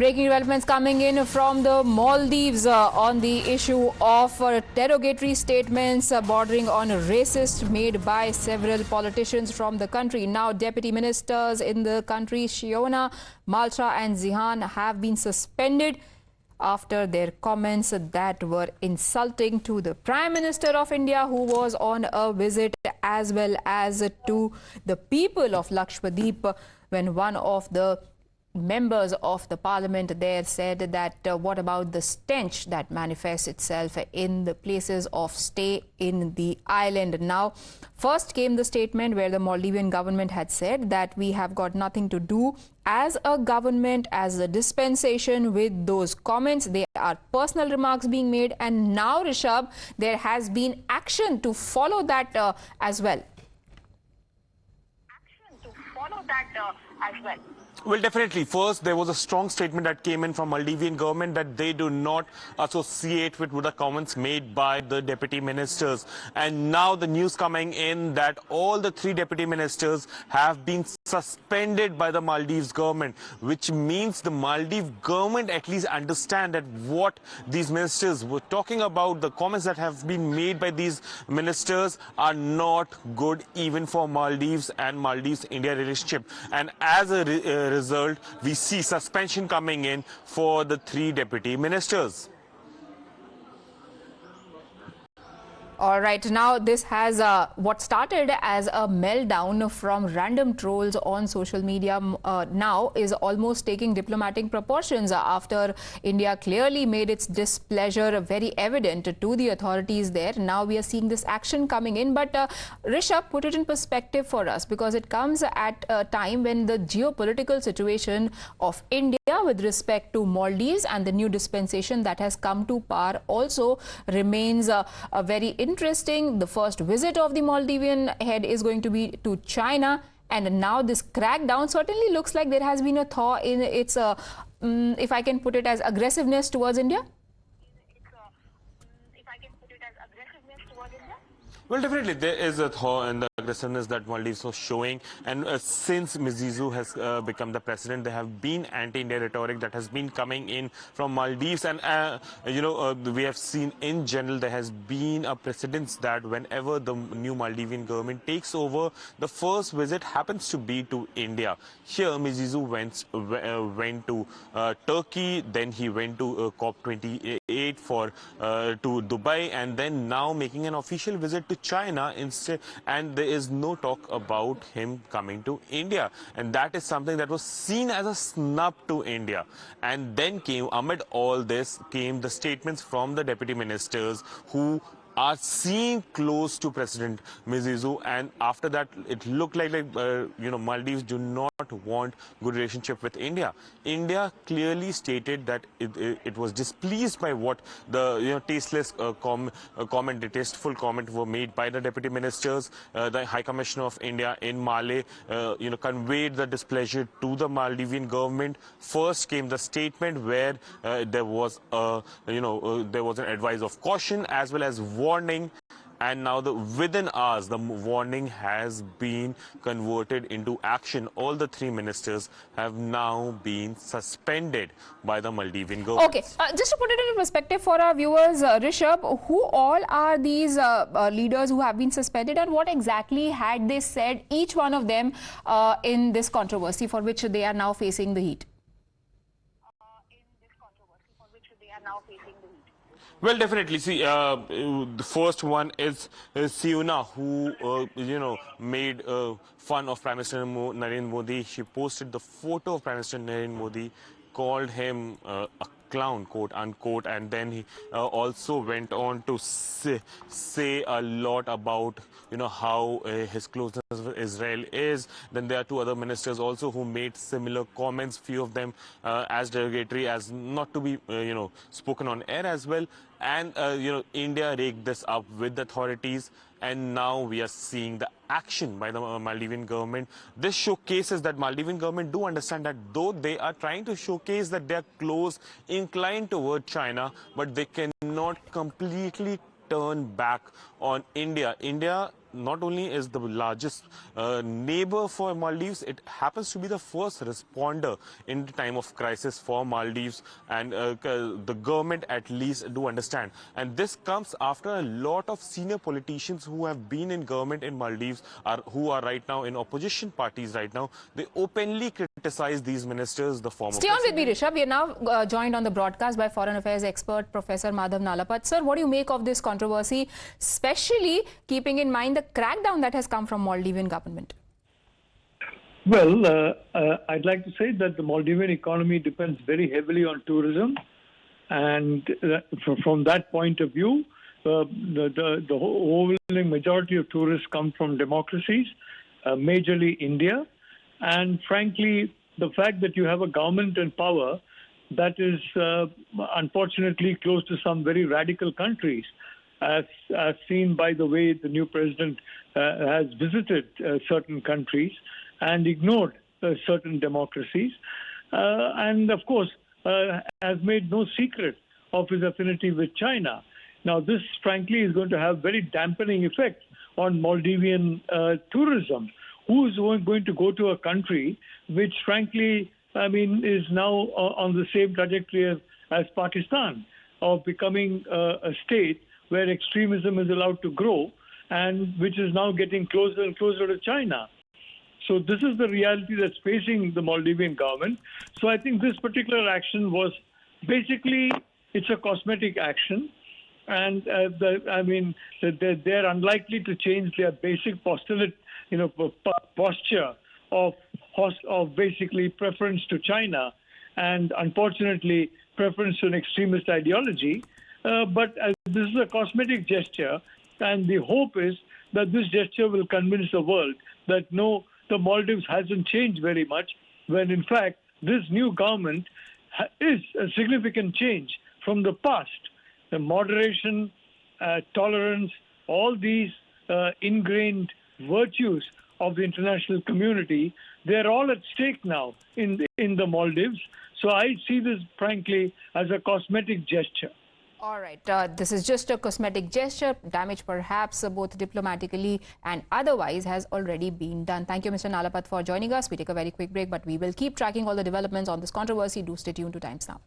Breaking developments coming in from the Maldives on the issue of derogatory statements bordering on racist made by several politicians from the country. Now, deputy ministers in the country, Shiuna, Malta and Zihan, have been suspended after their comments that were insulting to the Prime Minister of India, who was on a visit, as well as to the people of Lakshadweep, when one of the members of the parliament there said that what about the stench that manifests itself in the places of stay in the island. Now, first came the statement where the Maldivian government had said that we have got nothing to do as a government, as a dispensation with those comments. They are personal remarks being made, and now, Rishabh, there has been action to follow that as well. Well, definitely. First, there was a strong statement that came in from Maldivian government that they do not associate with the comments made by the deputy ministers. And now the news coming in that all the three deputy ministers have been suspended by the Maldives government, which means the Maldives government at least understand that what these ministers were talking about, the comments that have been made by these ministers are not good even for Maldives and Maldives-India relationship. And as a result, we see suspension coming in for the three deputy ministers. All right, now this has what started as a meltdown from random trolls on social media now is almost taking diplomatic proportions after India clearly made its displeasure very evident to the authorities there. Now we are seeing this action coming in, but Rishabh, put it in perspective for us, because it comes at a time when the geopolitical situation of India with respect to Maldives and the new dispensation that has come to power also remains a very interesting. The first visit of the Maldivian head is going to be to China, and now this crackdown certainly looks like there has been a thaw in its, if I can put it as, aggressiveness towards India. Well, definitely, there is a thaw in the aggressiveness that Maldives was showing. And since Mizizu has become the president, there have been anti-India rhetoric that has been coming in from Maldives. And, we have seen in general there has been a precedence that whenever the new Maldivian government takes over, the first visit happens to be to India. Here, Mizizu went to Turkey, then he went to COP28 to Dubai, and then now making an official visit to China instead, and there is no talk about him coming to India, and that is something that was seen as a snub to India. And then came, amid all this, came the statements from the deputy ministers who are seen close to President Mizizu, and after that it looked like Maldives do not want good relationship with India. India clearly stated that it was displeased by what the tasteless comment, distasteful comment were made by the deputy ministers. The High Commissioner of India in Malé conveyed the displeasure to the Maldivian government. First came the statement where there was there was an advice of caution as well as warning, and now within hours the warning has been converted into action. All the three ministers have now been suspended by the Maldivian government. Okay, just to put it in perspective for our viewers, Rishabh, who all are these leaders who have been suspended, and what exactly had they said, each one of them, in this controversy for which they are now facing the heat? Well, definitely. See, the first one is Shiuna, who made fun of Prime Minister Narendra Modi. She posted the photo of Prime Minister Narendra Modi, called him a clown, quote unquote, and then he also went on to say a lot about how his closeness with Israel is. Then there are two other ministers also who made similar comments, few of them as derogatory as not to be spoken on air as well. And India raked this up with the authorities, and now we are seeing the action by the Maldivian government. This showcases that Maldivian government do understand that though they are trying to showcase that they are close, inclined toward China, but they cannot completely turn back on India. India not only is the largest neighbor for Maldives, it happens to be the first responder in the time of crisis for Maldives, and the government at least do understand. And this comes after a lot of senior politicians who have been in government in Maldives, who are right now in opposition parties right now. They openly criticize these ministers, the former Stay on with me, president. Rishabh. We are now joined on the broadcast by Foreign Affairs expert Professor Madhav Nalapat. Sir, what do you make of this controversy, especially keeping in mind the crackdown that has come from Maldivian government? Well, I'd like to say that the Maldivian economy depends very heavily on tourism. And from that point of view, the overwhelming majority of tourists come from democracies, majorly India. And frankly, the fact that you have a government in power that is unfortunately close to some very radical countries, as seen by the way the new president has visited certain countries and ignored certain democracies, and of course has made no secret of his affinity with China. Now, this frankly is going to have very dampening effects on Maldivian tourism. Who is going to go to a country which frankly, I mean, is now on the same trajectory as Pakistan, of becoming a state where extremism is allowed to grow, and which is now getting closer and closer to China. So this is the reality that's facing the Maldivian government. So I think this particular action was basically, it's a cosmetic action. And they're unlikely to change their basic postulate, posture of basically preference to China, and unfortunately preference to an extremist ideology. But this is a cosmetic gesture, and the hope is that this gesture will convince the world that no, the Maldives hasn't changed very much, when in fact this new government is a significant change from the past. The moderation, tolerance, all these ingrained virtues of the international community, they're all at stake now in the Maldives. So I see this, frankly, as a cosmetic gesture. All right. This is just a cosmetic gesture. Damage perhaps both diplomatically and otherwise has already been done. Thank you, Mr. Nalapat, for joining us. We take a very quick break, but we will keep tracking all the developments on this controversy. Do stay tuned to Times Now.